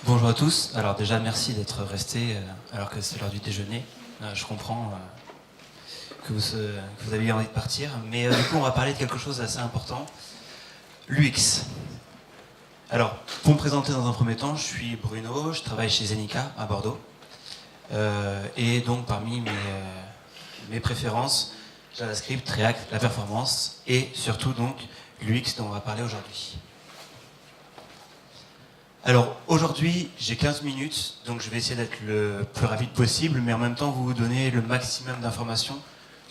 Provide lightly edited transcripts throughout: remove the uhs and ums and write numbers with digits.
Bonjour à tous. Alors déjà, merci d'être restés alors que c'est l'heure du déjeuner. Je comprends que vous avez envie de partir, mais du coup, on va parler de quelque chose d'assez important, l'UX. Alors, pour me présenter dans un premier temps, je suis Bruno, je travaille chez Zenica à Bordeaux. Et donc, parmi mes préférences, JavaScript, React, la performance et surtout donc l'UX dont on va parler aujourd'hui. Alors aujourd'hui, j'ai 15 minutes, donc je vais essayer d'être le plus rapide possible, mais en même temps vous donner le maximum d'informations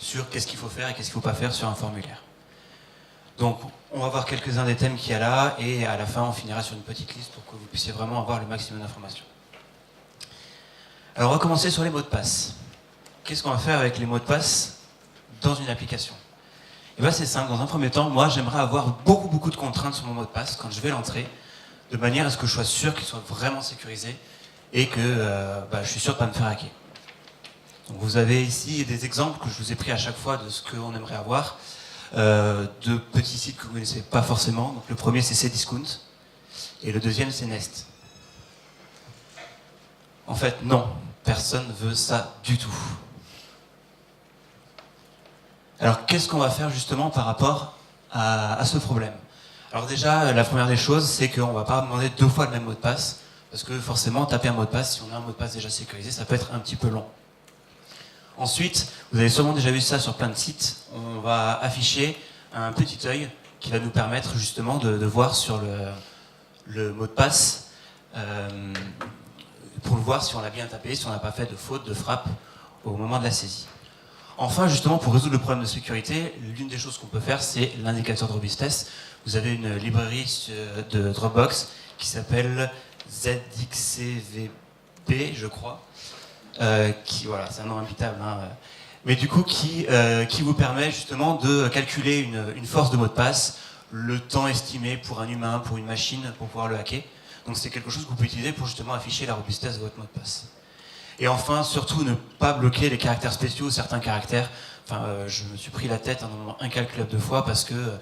sur qu'est-ce qu'il faut faire et qu'est-ce qu'il ne faut pas faire sur un formulaire. Donc on va voir quelques-uns des thèmes qu'il y a là, et à la fin on finira sur une petite liste pour que vous puissiez vraiment avoir le maximum d'informations. Alors on va commencer sur les mots de passe. Qu'est-ce qu'on va faire avec les mots de passe dans une application? Et bien c'est simple, dans un premier temps, moi j'aimerais avoir beaucoup de contraintes sur mon mot de passe quand je vais l'entrer, de manière à ce que je sois sûr qu'il soit vraiment sécurisé et que je suis sûr de ne pas me faire hacker. Donc vous avez ici des exemples que je vous ai pris à chaque fois de ce qu'on aimerait avoir, de petits sites que vous ne connaissez pas forcément. Donc le premier c'est Cdiscount et le deuxième c'est Nest. En fait non, personne ne veut ça du tout. Alors qu'est-ce qu'on va faire justement par rapport à ce problème? Alors déjà, la première des choses, c'est qu'on ne va pas demander 2 fois le même mot de passe, parce que forcément, taper un mot de passe, si on a un mot de passe déjà sécurisé, ça peut être un petit peu long. Ensuite, vous avez sûrement déjà vu ça sur plein de sites, on va afficher un petit œil qui va nous permettre justement de voir sur le mot de passe, pour le voir si on l'a bien tapé, si on n'a pas fait de faute, de frappe au moment de la saisie. Enfin, justement, pour résoudre le problème de sécurité, l'une des choses qu'on peut faire, c'est l'indicateur de robustesse. Vous avez une librairie de Dropbox qui s'appelle ZXCVP, je crois. Voilà, c'est un nom impitable. Hein. Mais du coup, qui vous permet justement de calculer une force de mot de passe, le temps estimé pour un humain, pour une machine, pour pouvoir le hacker. Donc c'est quelque chose que vous pouvez utiliser pour justement afficher la robustesse de votre mot de passe. Et enfin, surtout, ne pas bloquer les caractères spéciaux, certains caractères. Enfin, je me suis pris la tête un nombre incalculable de fois parce que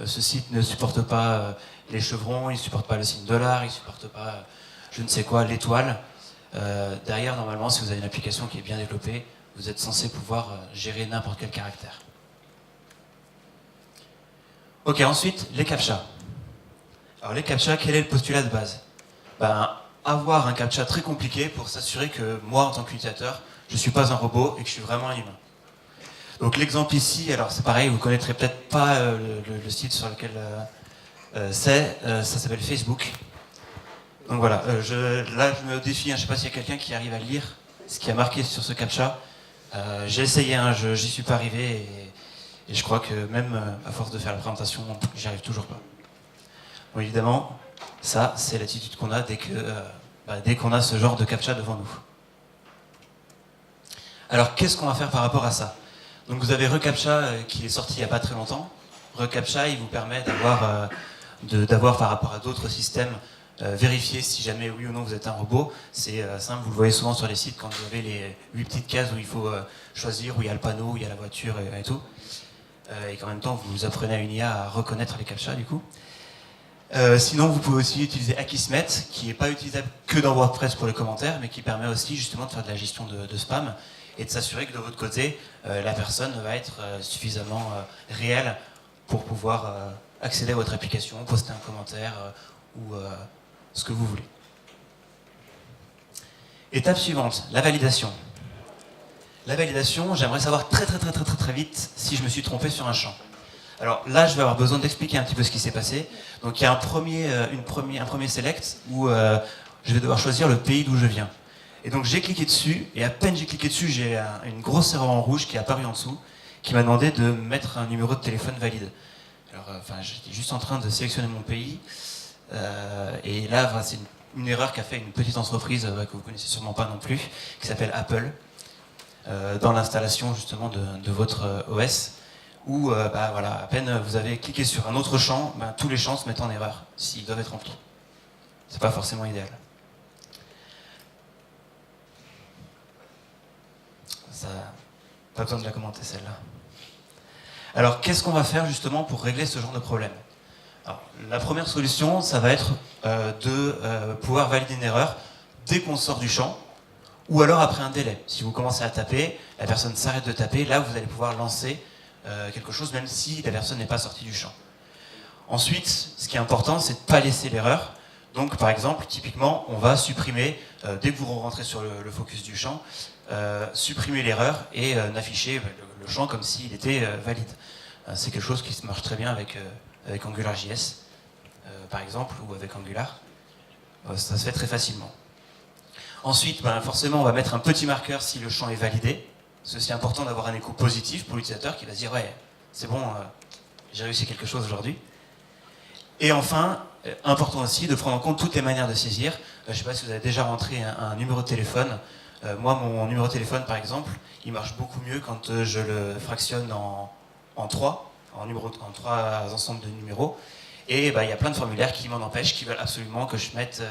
ce site ne supporte pas les chevrons, il ne supporte pas le signe dollar, il ne supporte pas je ne sais quoi, l'étoile. Derrière, normalement, si vous avez une application qui est bien développée, vous êtes censé pouvoir gérer n'importe quel caractère. Ok, ensuite, les CAPTCHA. Alors les CAPTCHA, quel est le postulat de base? Avoir un CAPTCHA très compliqué pour s'assurer que moi, en tant qu'utilisateur, je ne suis pas un robot et que je suis vraiment un humain. Donc l'exemple ici, alors c'est pareil, vous ne connaîtrez peut-être pas le site sur lequel ça s'appelle Facebook. Donc voilà, là je me défie, je ne sais pas s'il y a quelqu'un qui arrive à lire ce qui a marqué sur ce CAPTCHA. J'ai essayé, j'y suis pas arrivé et je crois que même à force de faire la présentation, j'y arrive toujours pas. Bon, évidemment, ça c'est l'attitude qu'on a dès qu'on a ce genre de CAPTCHA devant nous. Alors qu'est-ce qu'on va faire par rapport à ça? Donc vous avez reCAPTCHA qui est sorti il n'y a pas très longtemps. reCAPTCHA, il vous permet d'avoir par rapport à d'autres systèmes, vérifier si jamais oui ou non vous êtes un robot. C'est simple, vous le voyez souvent sur les sites quand vous avez les 8 petites cases où il faut choisir, où il y a le panneau, où il y a la voiture et tout. Et qu'en même temps vous apprenez à une IA à reconnaître les CAPTCHA du coup. Sinon, vous pouvez aussi utiliser Akismet, qui n'est pas utilisable que dans WordPress pour les commentaires, mais qui permet aussi justement de faire de la gestion de spam et de s'assurer que de votre côté, la personne va être suffisamment réelle pour pouvoir accéder à votre application, poster un commentaire ou ce que vous voulez. Étape suivante, la validation. La validation, j'aimerais savoir très vite si je me suis trompé sur un champ. Alors là, je vais avoir besoin d'expliquer un petit peu ce qui s'est passé. Donc il y a un premier select où je vais devoir choisir le pays d'où je viens. Et donc j'ai cliqué dessus, et à peine j'ai cliqué dessus, j'ai une grosse erreur en rouge qui est apparue en dessous, qui m'a demandé de mettre un numéro de téléphone valide. Alors j'étais juste en train de sélectionner mon pays, et là c'est une erreur qu'a fait une petite entreprise que vous connaissez sûrement pas non plus, qui s'appelle Apple, dans l'installation justement de votre OS. Où voilà, à peine vous avez cliqué sur un autre champ, tous les champs se mettent en erreur s'ils doivent être remplis. C'est pas forcément idéal. Ça, pas besoin de la commenter celle-là. Alors qu'est-ce qu'on va faire justement pour régler ce genre de problème? Alors, la première solution, ça va être de pouvoir valider une erreur dès qu'on sort du champ, ou alors après un délai. Si vous commencez à taper, la personne s'arrête de taper, là vous allez pouvoir lancer quelque chose, même si la personne n'est pas sortie du champ. Ensuite, ce qui est important, c'est de ne pas laisser l'erreur. Donc par exemple, typiquement, on va supprimer, dès que vous rentrez sur le focus du champ, supprimer l'erreur et n'afficher le champ comme s'il était valide. C'est quelque chose qui marche très bien avec AngularJS, par exemple, ou avec Angular. Ça se fait très facilement. Ensuite, forcément, on va mettre un petit marqueur si le champ est validé. C'est important d'avoir un écho positif pour l'utilisateur qui va se dire « Ouais, c'est bon, j'ai réussi quelque chose aujourd'hui ». Et enfin, important aussi de prendre en compte toutes les manières de saisir. Je ne sais pas si vous avez déjà rentré un numéro de téléphone. Moi, mon numéro de téléphone, par exemple, il marche beaucoup mieux quand je le fractionne en trois ensembles de numéros. Et il y a plein de formulaires qui m'en empêchent, qui veulent absolument que je mette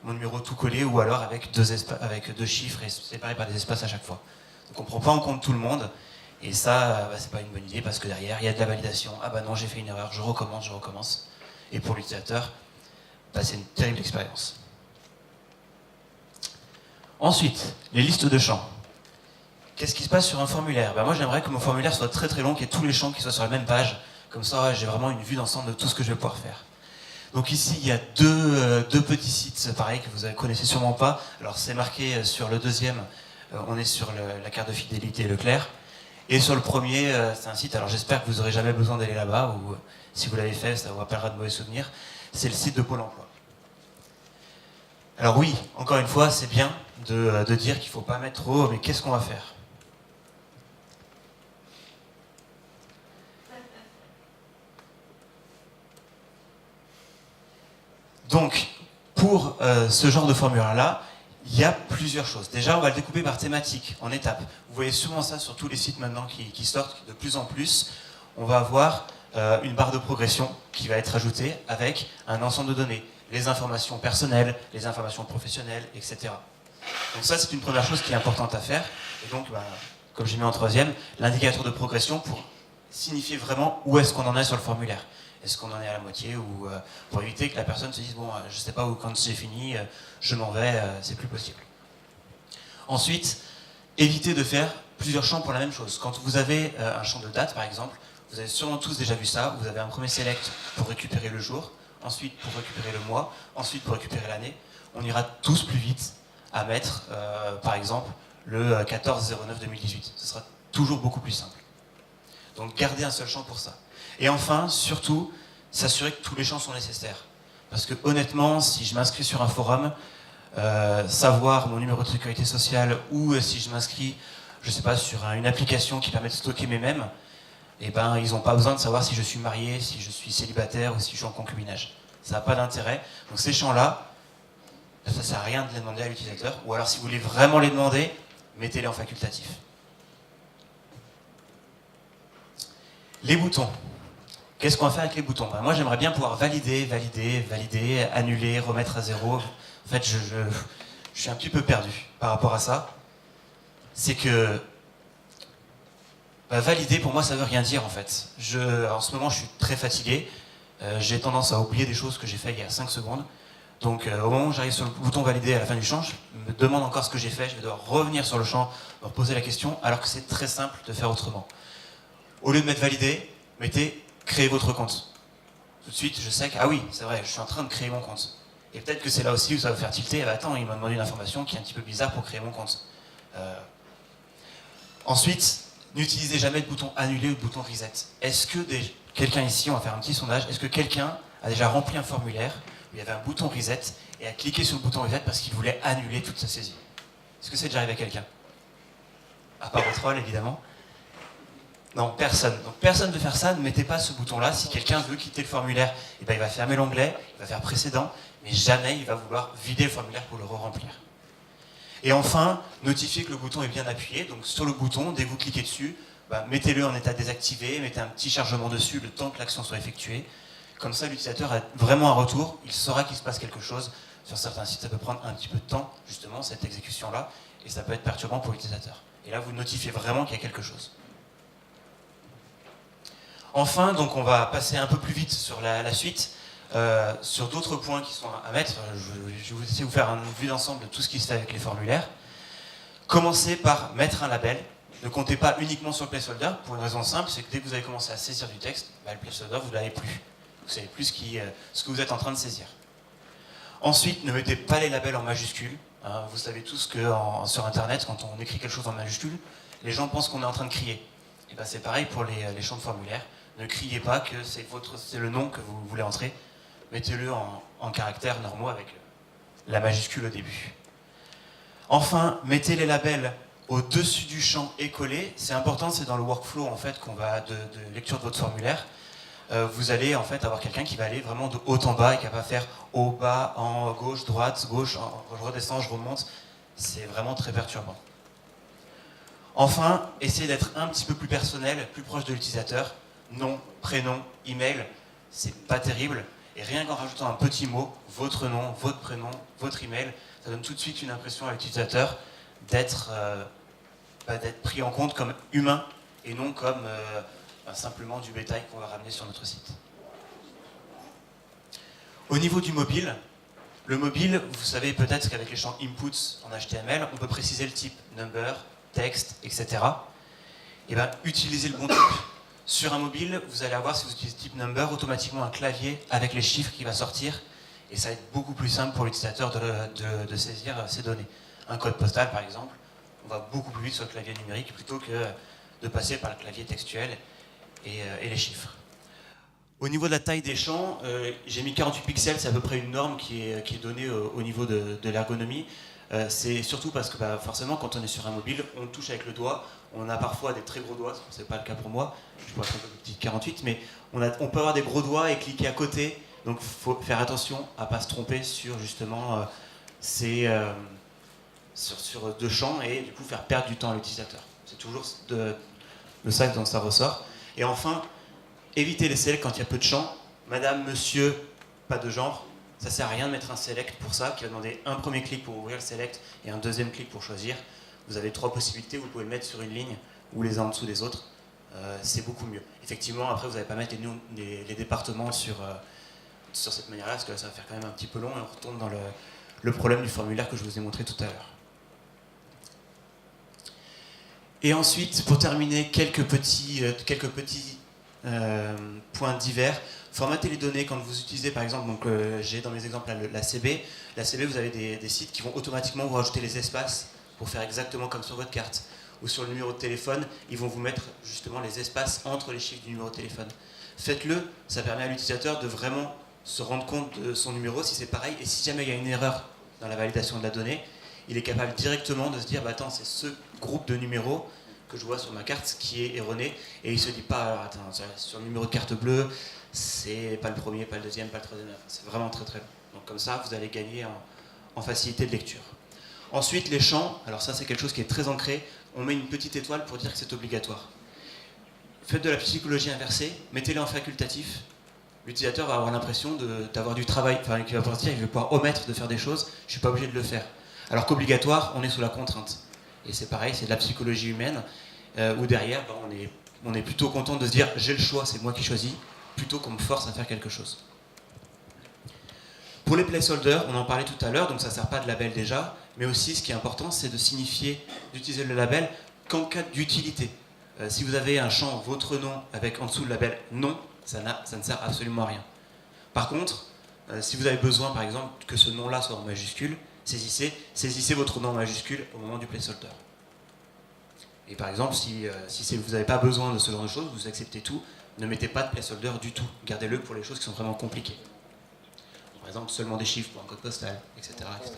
mon numéro tout collé ou alors avec deux chiffres et séparés par des espaces à chaque fois. Donc on ne prend pas en compte tout le monde. Et ça, c'est pas une bonne idée parce que derrière, il y a de la validation. Ah non, j'ai fait une erreur, je recommence. Et pour l'utilisateur, c'est une terrible expérience. Ensuite, les listes de champs. Qu'est-ce qui se passe sur un formulaire? Moi, j'aimerais que mon formulaire soit très très long, qu'il y ait tous les champs qui soient sur la même page. Comme ça, j'ai vraiment une vue d'ensemble de tout ce que je vais pouvoir faire. Donc ici, il y a deux petits sites, pareil, que vous ne connaissez sûrement pas. Alors, c'est marqué sur le deuxième, on est sur la carte de fidélité Leclerc. Et sur le premier, c'est un site, alors j'espère que vous n'aurez jamais besoin d'aller là-bas, ou si vous l'avez fait, ça vous rappellera de mauvais souvenirs. C'est le site de Pôle emploi. Alors oui, encore une fois, c'est bien de dire qu'il ne faut pas mettre trop, mais qu'est-ce qu'on va faire? Donc, pour ce genre de formulaire-là, il y a plusieurs choses. Déjà, on va le découper par thématique, en étapes. Vous voyez souvent ça sur tous les sites maintenant qui sortent de plus en plus. On va avoir une barre de progression qui va être ajoutée avec un ensemble de données. Les informations personnelles, les informations professionnelles, etc. Donc ça, c'est une première chose qui est importante à faire. Et donc, comme j'ai mis en troisième, l'indicateur de progression pour signifier vraiment où est-ce qu'on en est sur le formulaire. Est-ce qu'on en est à la moitié ou pour éviter que la personne se dise bon, je ne sais pas où quand c'est fini, je m'en vais, c'est plus possible. Ensuite, évitez de faire plusieurs champs pour la même chose. Quand vous avez un champ de date, par exemple, vous avez sûrement tous déjà vu ça. Vous avez un premier select pour récupérer le jour, ensuite pour récupérer le mois, ensuite pour récupérer l'année. On ira tous plus vite à mettre, par exemple, le 14/09/2018. Ce sera toujours beaucoup plus simple. Donc gardez un seul champ pour ça. Et enfin, surtout, s'assurer que tous les champs sont nécessaires. Parce que honnêtement, si je m'inscris sur un forum, savoir mon numéro de sécurité sociale ou si je m'inscris, je ne sais pas, sur une application qui permet de stocker mes mèmes, ils n'ont pas besoin de savoir si je suis marié, si je suis célibataire ou si je suis en concubinage. Ça n'a pas d'intérêt. Donc ces champs-là, ça ne sert à rien de les demander à l'utilisateur. Ou alors si vous voulez vraiment les demander, mettez-les en facultatif. Les boutons. Qu'est-ce qu'on va faire avec les boutons? Moi, j'aimerais bien pouvoir valider, annuler, remettre à zéro. En fait, je suis un petit peu perdu par rapport à ça. C'est que valider, pour moi, ça veut rien dire, en fait. En ce moment, je suis très fatigué. J'ai tendance à oublier des choses que j'ai fait il y a 5 secondes. Donc, au moment où j'arrive sur le bouton valider à la fin du champ, je me demande encore ce que j'ai fait. Je vais devoir revenir sur le champ, me reposer la question, alors que c'est très simple de faire autrement. Au lieu de mettre valider, mettez créer votre compte. Tout de suite, je sais que, ah oui, c'est vrai, je suis en train de créer mon compte. Et peut-être que c'est là aussi où ça va faire tilter. Attends, il m'a demandé une information qui est un petit peu bizarre pour créer mon compte. Ensuite, n'utilisez jamais le bouton annuler ou le bouton reset. Est-ce que quelqu'un ici, on va faire un petit sondage, est-ce que quelqu'un a déjà rempli un formulaire où il y avait un bouton reset et a cliqué sur le bouton reset parce qu'il voulait annuler toute sa saisie? Est-ce que c'est déjà arrivé à quelqu'un? À part votre rôle, évidemment. Non, personne. Donc personne ne veut faire ça, ne mettez pas ce bouton-là. Si quelqu'un veut quitter le formulaire, il va fermer l'onglet, il va faire précédent, mais jamais il va vouloir vider le formulaire pour le re-remplir. Et enfin, notifiez que le bouton est bien appuyé. Donc sur le bouton, dès que vous cliquez dessus, mettez-le en état désactivé, mettez un petit chargement dessus le temps que l'action soit effectuée. Comme ça, l'utilisateur a vraiment un retour, il saura qu'il se passe quelque chose. Sur certains sites, ça peut prendre un petit peu de temps, justement, cette exécution-là, et ça peut être perturbant pour l'utilisateur. Et là, vous notifiez vraiment qu'il y a quelque chose. Enfin, donc on va passer un peu plus vite sur la suite, sur d'autres points qui sont à mettre. Je vais essayer de vous faire une vue d'ensemble de tout ce qui se fait avec les formulaires. Commencez par mettre un label. Ne comptez pas uniquement sur le placeholder, pour une raison simple, c'est que dès que vous avez commencé à saisir du texte, le placeholder, vous ne l'avez plus. Vous savez plus ce que vous êtes en train de saisir. Ensuite, ne mettez pas les labels en majuscules. Hein, vous savez tous que sur Internet, quand on écrit quelque chose en majuscule, les gens pensent qu'on est en train de crier. Et ben c'est pareil pour les champs de formulaire. Ne criez pas que c'est le nom que vous voulez entrer. Mettez-le en caractères normaux avec la majuscule au début. Enfin, mettez les labels au-dessus du champ et collés. C'est important, c'est dans le workflow en fait, de lecture de votre formulaire. Vous allez en fait avoir quelqu'un qui va aller vraiment de haut en bas et qui va pas faire haut, bas, en gauche, droite, gauche, je redescends, je remonte. C'est vraiment très perturbant. Enfin, essayez d'être un petit peu plus personnel, plus proche de l'utilisateur. Nom, prénom, email, c'est pas terrible. Et rien qu'en rajoutant un petit mot, votre nom, votre prénom, votre email, ça donne tout de suite une impression à l'utilisateur d'être pris en compte comme humain et non comme simplement du bétail qu'on va ramener sur notre site. Au niveau du mobile, le mobile, vous savez peut-être qu'avec les champs inputs en HTML, on peut préciser le type number, texte, etc. Et bien, utilisez le bon type. Sur un mobile, vous allez avoir, si vous utilisez type number, automatiquement un clavier avec les chiffres qui va sortir. Et ça va être beaucoup plus simple pour l'utilisateur de saisir ces données. Un code postal, par exemple, on va beaucoup plus vite sur le clavier numérique plutôt que de passer par le clavier textuel et les chiffres. Au niveau de la taille des champs, j'ai mis 48 pixels, c'est à peu près une norme qui est donnée au niveau de l'ergonomie. C'est surtout parce que forcément, quand on est sur un mobile, on touche avec le doigt. On a parfois des très gros doigts, ce n'est pas le cas pour moi, je pourrais prendre un petit 48, mais on peut avoir des gros doigts et cliquer à côté. Donc il faut faire attention à ne pas se tromper sur justement sur deux champs et du coup faire perdre du temps à l'utilisateur. C'est toujours de ça dont ça ressort. Et enfin, évitez les selects quand il y a peu de champs. Madame, monsieur, pas de genre. Ça ne sert à rien de mettre un select pour ça, qui va demander un premier clic pour ouvrir le select et un deuxième clic pour choisir. Vous avez 3 possibilités, vous pouvez le mettre sur une ligne ou les uns en dessous des autres. C'est beaucoup mieux. Effectivement, après, vous n'allez pas mettre les départements sur cette manière-là, parce que ça va faire quand même un petit peu long et on retourne dans le problème du formulaire que je vous ai montré tout à l'heure. Et ensuite, pour terminer, quelques petits points divers. Formatez les données quand vous utilisez, par exemple, donc j'ai dans mes exemples la CB. La CB, vous avez des sites qui vont automatiquement vous rajouter les espaces pour faire exactement comme sur votre carte. Ou sur le numéro de téléphone, ils vont vous mettre justement les espaces entre les chiffres du numéro de téléphone. Faites-le, ça permet à l'utilisateur de vraiment se rendre compte de son numéro, si c'est pareil, et si jamais il y a une erreur dans la validation de la donnée, il est capable directement de se dire, attends, c'est ce groupe de numéros que je vois sur ma carte qui est erroné, et il se dit pas, alors attends, sur le numéro de carte bleue, c'est pas le premier, pas le deuxième, pas le troisième, c'est vraiment très très bon. Donc comme ça, vous allez gagner en facilité de lecture. Ensuite, les champs, alors ça c'est quelque chose qui est très ancré, on met une petite étoile pour dire que c'est obligatoire. Faites de la psychologie inversée, mettez-les en facultatif, l'utilisateur va avoir l'impression d'avoir du travail, enfin il va pouvoir se dire, je vais pouvoir omettre de faire des choses, je ne suis pas obligé de le faire. Alors qu'obligatoire, on est sous la contrainte. Et c'est pareil, c'est de la psychologie humaine, où derrière, on est plutôt content de se dire, j'ai le choix, c'est moi qui choisis, plutôt qu'on me force à faire quelque chose. Pour les placeholders, on en parlait tout à l'heure, donc ça ne sert pas de label déjà, mais aussi ce qui est important, c'est de signifier, d'utiliser le label qu'en cas d'utilité. Si vous avez un champ votre nom avec en dessous le label non, ça ne sert absolument à rien. Par contre, si vous avez besoin par exemple que ce nom-là soit en majuscule, saisissez votre nom en majuscule au moment du placeholder. Et par exemple, si vous n'avez pas besoin de ce genre de choses, vous acceptez tout, ne mettez pas de placeholder du tout. Gardez-le pour les choses qui sont vraiment compliquées. Par exemple, seulement des chiffres pour un code postal, etc. etc.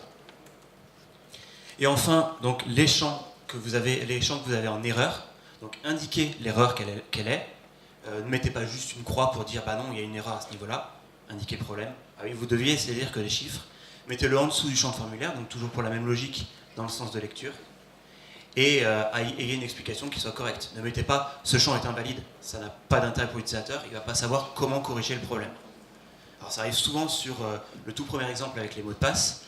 Et enfin, donc, les champs que vous avez en erreur, donc indiquez l'erreur qu'elle est. Ne mettez pas juste une croix pour dire bah non, il y a une erreur à ce niveau-là. Indiquez le problème. Ah oui, vous deviez essayer de lire que les chiffres. Mettez-le en dessous du champ de formulaire, donc toujours pour la même logique dans le sens de lecture. Et ayez une explication qui soit correcte. Ne mettez pas ce champ est invalide, ça n'a pas d'intérêt pour l'utilisateur, il ne va pas savoir comment corriger le problème. Alors ça arrive souvent sur le tout premier exemple avec les mots de passe,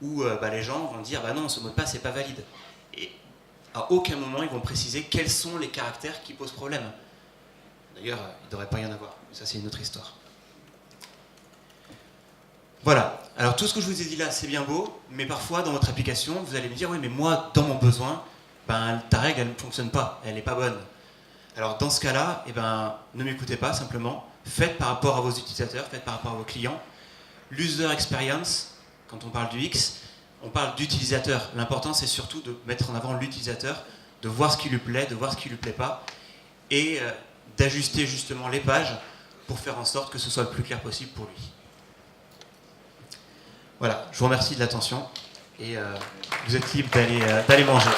où les gens vont dire bah non, ce mot de passe n'est pas valide. Et à aucun moment ils vont préciser quels sont les caractères qui posent problème. D'ailleurs, il ne devrait pas y en avoir. Ça, c'est une autre histoire. Voilà. Alors, tout ce que je vous ai dit là, c'est bien beau, mais parfois, dans votre application, vous allez me dire, oui, mais moi, dans mon besoin, ben, ta règle, elle ne fonctionne pas, elle n'est pas bonne. Alors, dans ce cas-là, eh ben, ne m'écoutez pas, simplement. Faites par rapport à vos utilisateurs, faites par rapport à vos clients. L'user experience, quand on parle du X, on parle d'utilisateur. L'important, c'est surtout de mettre en avant l'utilisateur, de voir ce qui lui plaît, de voir ce qui ne lui plaît pas, et d'ajuster justement les pages pour faire en sorte que ce soit le plus clair possible pour lui. Voilà, je vous remercie de l'attention et vous êtes libre d'aller manger.